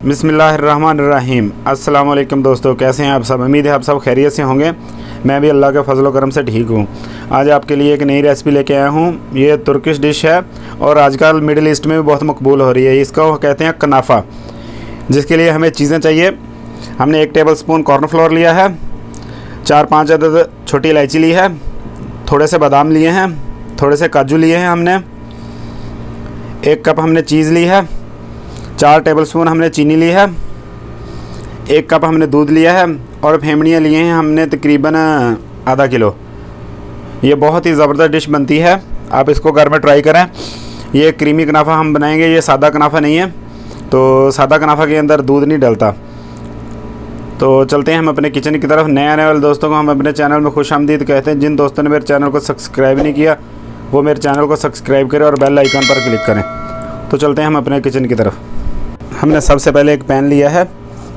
बिस्मिल्लाहिर्रहमानिर्रहीम। अस्सलाम वालेकुम दोस्तों, कैसे हैं आप सब। उम्मीद है आप सब खैरियत से होंगे। मैं भी अल्लाह के फजल करम से ठीक हूँ। आज आपके लिए एक नई रेसिपी लेके आया हूँ। ये तुर्किश डिश है और आजकल मिडिल ईस्ट में भी बहुत मकबूल हो रही है। इसका वो कहते हैं कनाफा, जिसके लिए हमें चीज़ें चाहिए। हमने 1 टेबलस्पून कॉर्नफ्लोर लिया है, 4-5 अदद छोटी इलायची ली है, थोड़े से बादाम लिए हैं, थोड़े से काजू लिए हैं हमने, 1 कप हमने चीज़ ली है, 4 टेबलस्पून हमने चीनी ली है, 1 कप हमने दूध लिया है और फेमड़ियाँ लिए हैं हमने तकरीबन आधा किलो। ये बहुत ही ज़बरदस्त डिश बनती है, आप इसको घर में ट्राई करें। ये क्रीमी कनाफा हम बनाएंगे, ये सादा कनाफा नहीं है। तो सादा कनाफा के अंदर दूध नहीं डलता। तो चलते हैं हम अपने किचन की तरफ। नए आने वाले दोस्तों को हम अपने चैनल में खुशामदीद कहते हैं। जिन दोस्तों ने मेरे चैनल को सब्सक्राइब नहीं किया वो मेरे चैनल को सब्सक्राइब करें और बेल आइकन पर क्लिक करें। तो चलते हैं हम अपने किचन की तरफ। हमने सबसे पहले एक पैन लिया है।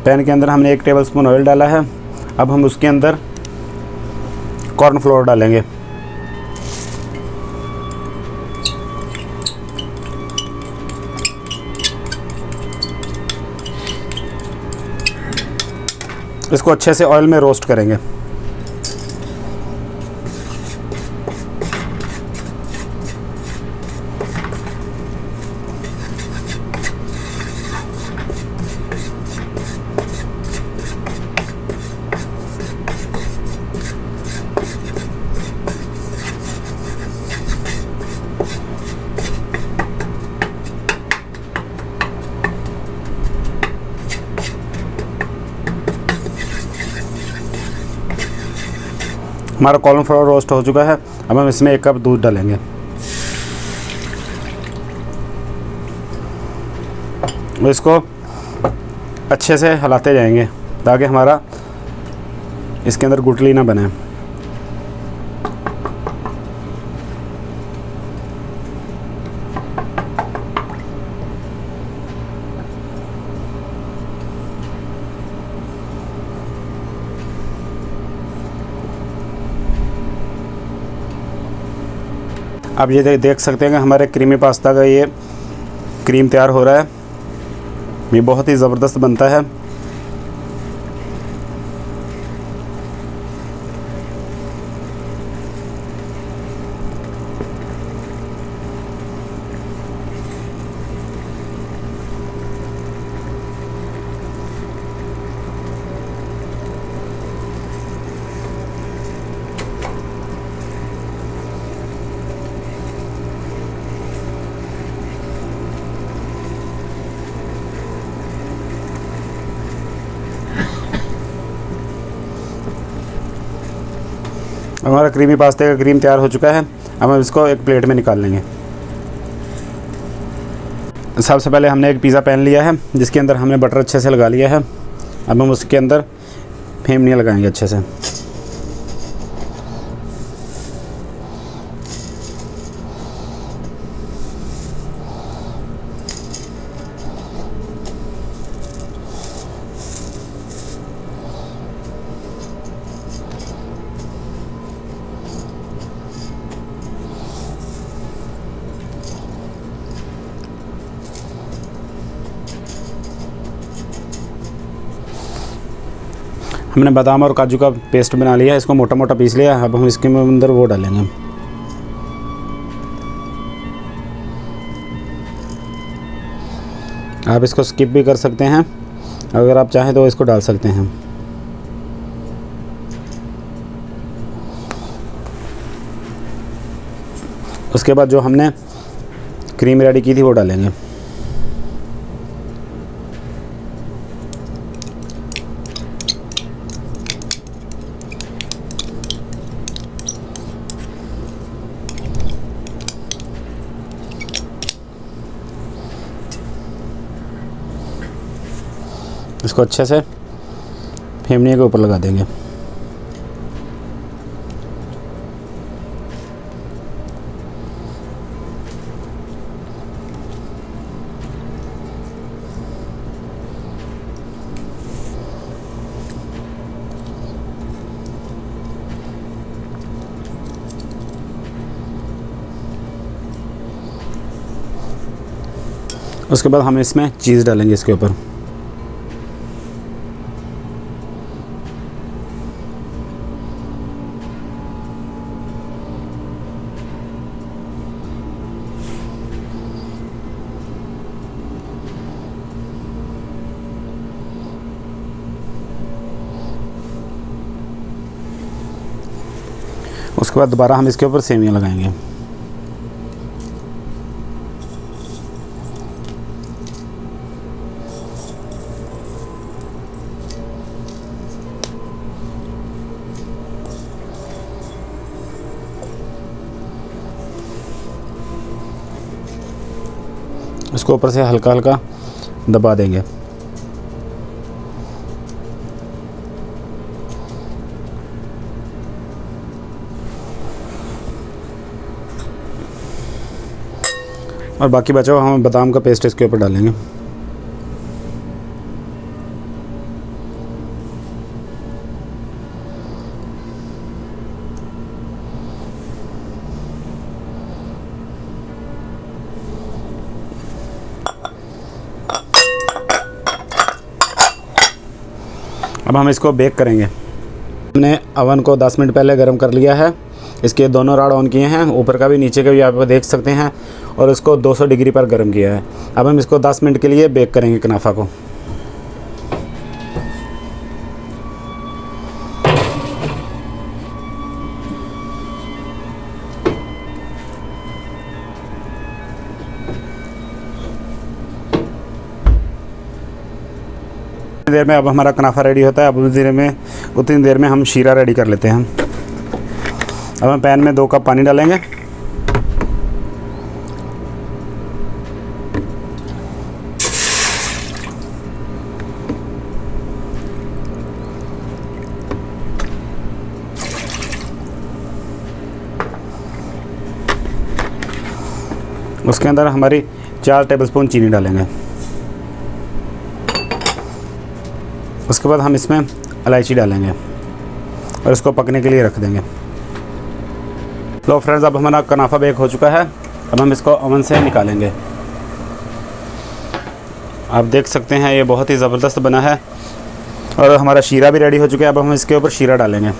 पैन के अंदर हमने 1 टेबलस्पून ऑयल डाला है। अब हम उसके अंदर कॉर्नफ्लोर डालेंगे। इसको अच्छे से ऑयल में रोस्ट करेंगे। हमारा कॉर्नफ्लोर रोस्ट हो चुका है। अब हम इसमें 1 कप दूध डालेंगे। इसको अच्छे से हिलाते जाएंगे ताकि हमारा इसके अंदर गुठली ना बने। आप ये देख सकते हैं कि हमारे क्रीमी पास्ता का ये क्रीम तैयार हो रहा है। ये बहुत ही ज़बरदस्त बनता है। हमारा क्रीमी पास्ते का क्रीम तैयार हो चुका है। अब हम इसको एक प्लेट में निकाल लेंगे। सबसे पहले हमने एक पिज़्ज़ा पैन लिया है जिसके अंदर हमने बटर अच्छे से लगा लिया है। अब हम उसके अंदर फेमड़ियाँ लगाएंगे अच्छे से। हमने बादाम और काजू का पेस्ट बना लिया है, इसको मोटा मोटा पीस लिया। अब हम इसके अंदर वो डालेंगे, आप इसको स्किप भी कर सकते हैं, अगर आप चाहें तो इसको डाल सकते हैं। उसके बाद जो हमने क्रीम रेडी की थी वो डालेंगे। इसको अच्छे से फेमड़ियों के ऊपर लगा देंगे। उसके बाद हम इसमें चीज़ डालेंगे इसके ऊपर। उसके बाद दोबारा हम इसके ऊपर सेवियां लगाएंगे। इसको ऊपर से हल्का हल्का दबा देंगे। और बाकी बचा हुआ हम बादाम का पेस्ट इसके ऊपर डालेंगे। अब हम इसको बेक करेंगे। हमने अवन को 10 मिनट पहले गर्म कर लिया है। इसके दोनों राड ऑन किए हैं, ऊपर का भी नीचे का भी आप देख सकते हैं, और इसको 200 डिग्री पर गर्म किया है। अब हम इसको 10 मिनट के लिए बेक करेंगे कुनाफा को। देर में अब हमारा कुनाफा रेडी होता है। अब उतनी देर में हम शीरा रेडी कर लेते हैं। अब हम पैन में 2 कप पानी डालेंगे। उसके अंदर हमारी 4 टेबलस्पून चीनी डालेंगे। उसके बाद हम इसमें इलायची डालेंगे और इसको पकने के लिए रख देंगे। लो फ्रेंड्स, अब हमारा कुनाफा बेक हो चुका है। अब हम इसको ओवन से निकालेंगे। आप देख सकते हैं ये बहुत ही ज़बरदस्त बना है और हमारा शीरा भी रेडी हो चुका है। अब हम इसके ऊपर शीरा डालेंगे।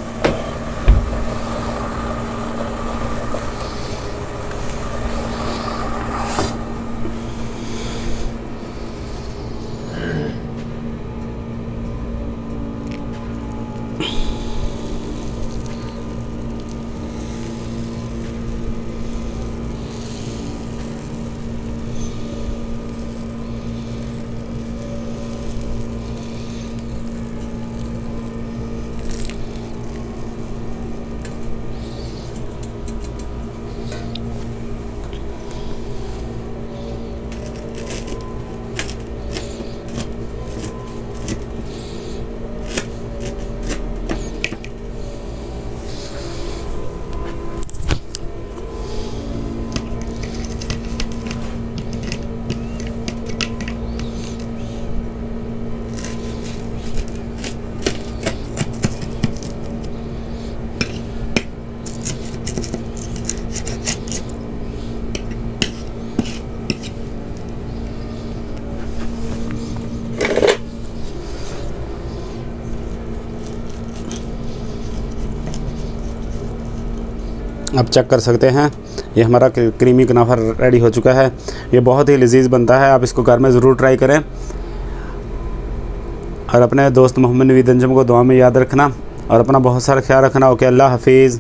आप चेक कर सकते हैं ये हमारा क्रीमी कुनाफा रेडी हो चुका है। ये बहुत ही लजीज बनता है। आप इसको घर में ज़रूर ट्राई करें और अपने दोस्त मोहम्मद नवीद अंजम को दुआ में याद रखना और अपना बहुत सारा ख्याल रखना। ओके, अल्लाह हाफिज़।